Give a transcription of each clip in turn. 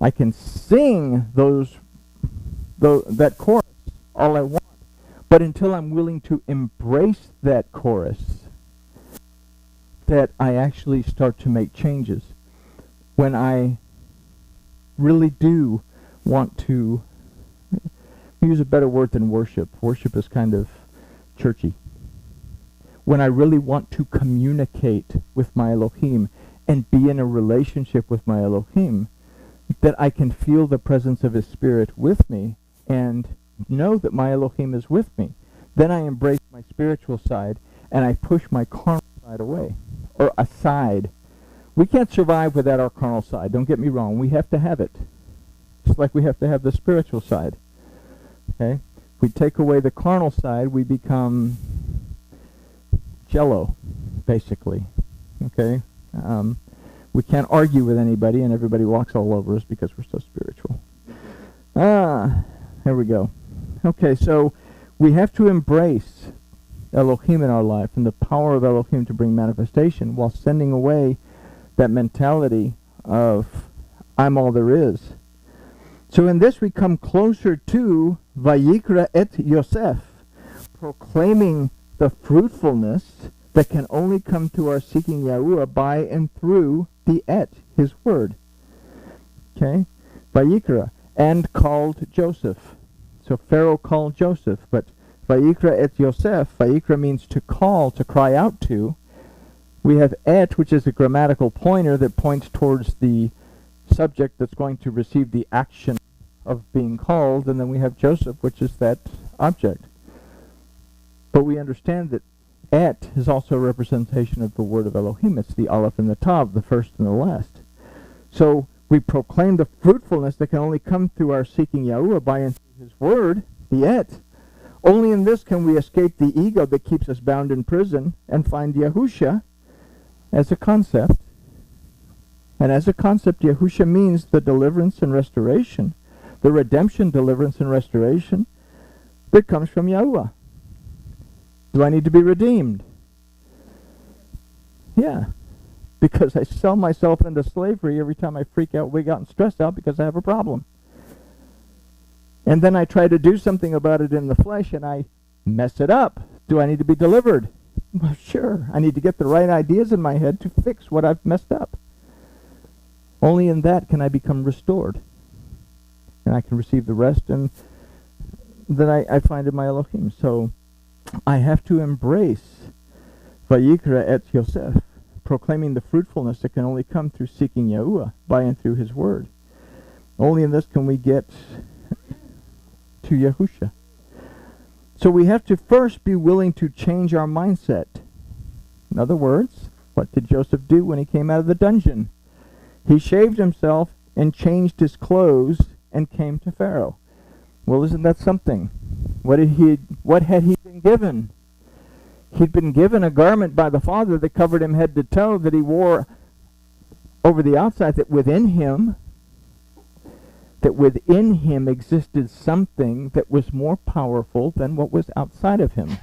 I can sing that chorus all I want, but until I'm willing to embrace that chorus, that I actually start to make changes. When I really do want to use a better word than worship. Worship is kind of churchy. When I really want to communicate with my Elohim and be in a relationship with my Elohim, that I can feel the presence of his Spirit with me and know that my Elohim is with me. Then I embrace my spiritual side and I push my carnal side away, or aside. We can't survive without our carnal side. Don't get me wrong. We have to have it. Just like we have to have the spiritual side. Okay? If we take away the carnal side, we become jello, basically. Okay? We can't argue with anybody, and everybody walks all over us because we're so spiritual. There we go. Okay, so we have to embrace Elohim in our life and the power of Elohim to bring manifestation while sending away that mentality of I'm all there is. So in this we come closer to Vayikra et Yosef, proclaiming the fruitfulness that can only come through our seeking Yahuwah by and through the et, his word. Okay? Vayikra, and called Joseph. So Pharaoh called Joseph, but Vayikra et Yosef, Vayikra means to call, to cry out to. We have et, which is a grammatical pointer that points towards the subject that's going to receive the action of being called, and then we have Joseph, which is that object. But we understand that et is also a representation of the word of Elohim. It's the Aleph and the Tav, the first and the last. So we proclaim the fruitfulness that can only come through our seeking Yahuwah by and through his word, the et. Only in this can we escape the ego that keeps us bound in prison and find Yahusha as a concept. And as a concept, Yahusha means the deliverance and restoration, the redemption, deliverance, and restoration that comes from Yahuwah. Do I need to be redeemed? Yeah, because I sell myself into slavery every time I freak out, wig out, and stress out because I have a problem. And then I try to do something about it in the flesh and I mess it up. Do I need to be delivered? Well, sure. I need to get the right ideas in my head to fix what I've messed up. Only in that can I become restored. And I can receive the rest and that I find in my Elohim. So I have to embrace Vayikra et Yosef, proclaiming the fruitfulness that can only come through seeking Yahuwah by and through his word. Only in this can we get to Yahusha. So we have to first be willing to change our mindset. In other words, what did Joseph do when he came out of the dungeon? He shaved himself and changed his clothes and came to Pharaoh. Well, isn't that something? What had he been given? He'd been given a garment by the Father that covered him head to toe, that he wore over the outside, that within him existed something that was more powerful than what was outside of him.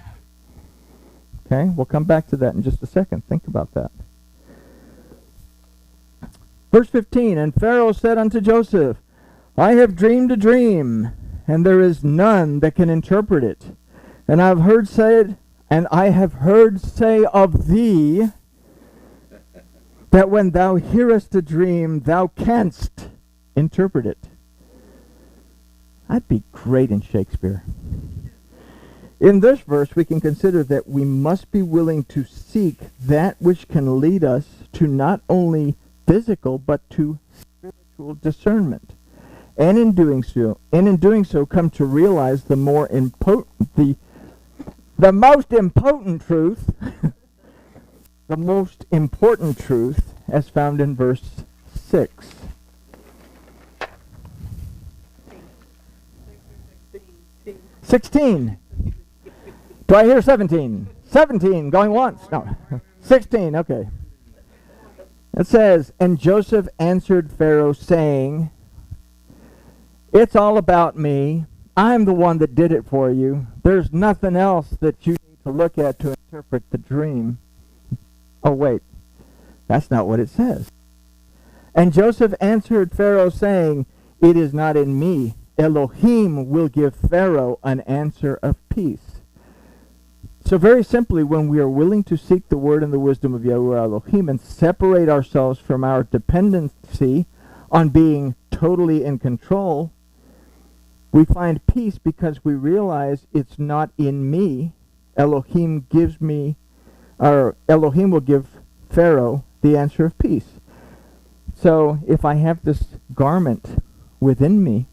Okay, we'll come back to that in just a second. Think about that. Verse 15, and Pharaoh said unto Joseph, I have dreamed a dream, and there is none that can interpret it. And I have heard say of thee, that when thou hearest a dream, thou canst interpret it. That'd be great in Shakespeare. In this verse, we can consider that we must be willing to seek that which can lead us to not only physical, but to spiritual discernment. And in doing so, come to realize the most important truth, the most important truth, as found in verse 6. $16. Do I hear 17? 17, going once. No. 16, okay. It says, and Joseph answered Pharaoh, saying, it's all about me. I'm the one that did it for you. There's nothing else that you need to look at to interpret the dream. Oh, wait. That's not what it says. And Joseph answered Pharaoh, saying, "It is not in me. Elohim will give Pharaoh an answer of peace." So very simply, when we are willing to seek the word and the wisdom of Yahuwah Elohim and separate ourselves from our dependency on being totally in control, we find peace because we realize it's not in me. Elohim gives me, or Elohim will give Pharaoh the answer of peace. So if I have this garment within me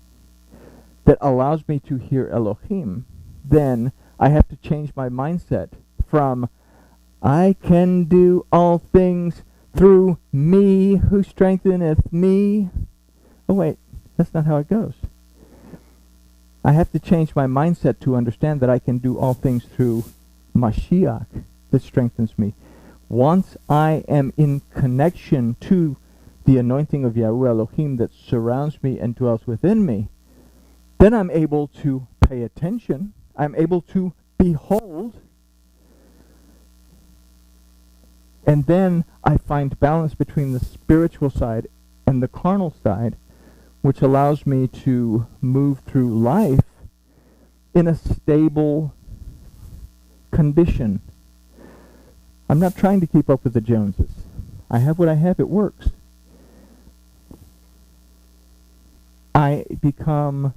that allows me to hear Elohim, then I have to change my mindset from I can do all things through me who strengtheneth me. Oh wait, that's not how it goes. I have to change my mindset to understand that I can do all things through Mashiach that strengthens me. Once I am in connection to the anointing of Yahuwah Elohim that surrounds me and dwells within me, then I'm able to pay attention. I'm able to behold. And then I find balance between the spiritual side and the carnal side, which allows me to move through life in a stable condition. I'm not trying to keep up with the Joneses. I have what I have. It works. I become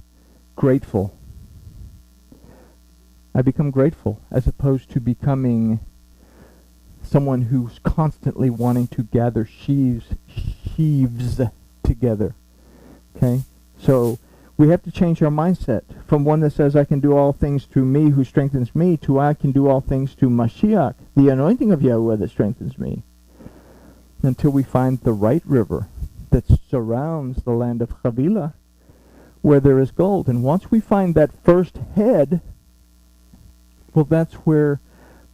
grateful. I become grateful as opposed to becoming someone who's constantly wanting to gather sheaves together. Okay? So we have to change our mindset from one that says I can do all things through me who strengthens me to I can do all things through Mashiach, the anointing of Yahuwah that strengthens me, until we find the right river that surrounds the land of Havilah where there is gold. And once we find that first head, well, that's where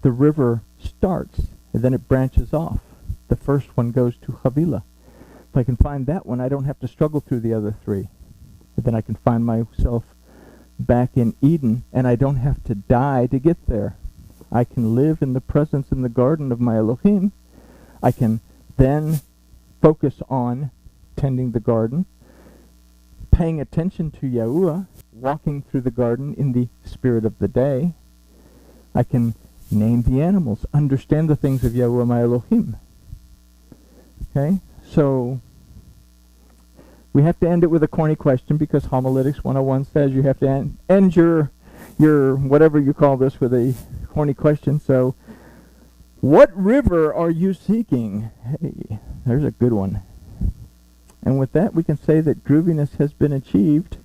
the river starts, and then it branches off. The first one goes to Havilah. If I can find that one, I don't have to struggle through the other three. But then I can find myself back in Eden, and I don't have to die to get there. I can live in the presence in the garden of my Elohim. I can then focus on tending the garden, paying attention to Yahuwah, walking through the garden in the spirit of the day. I can name the animals, understand the things of Yahuwah my Elohim. Okay? So we have to end it with a corny question because Homiletics 101 says you have to end your whatever you call this with a corny question. So what river are you seeking? Hey, there's a good one. And with that, we can say that grooviness has been achieved.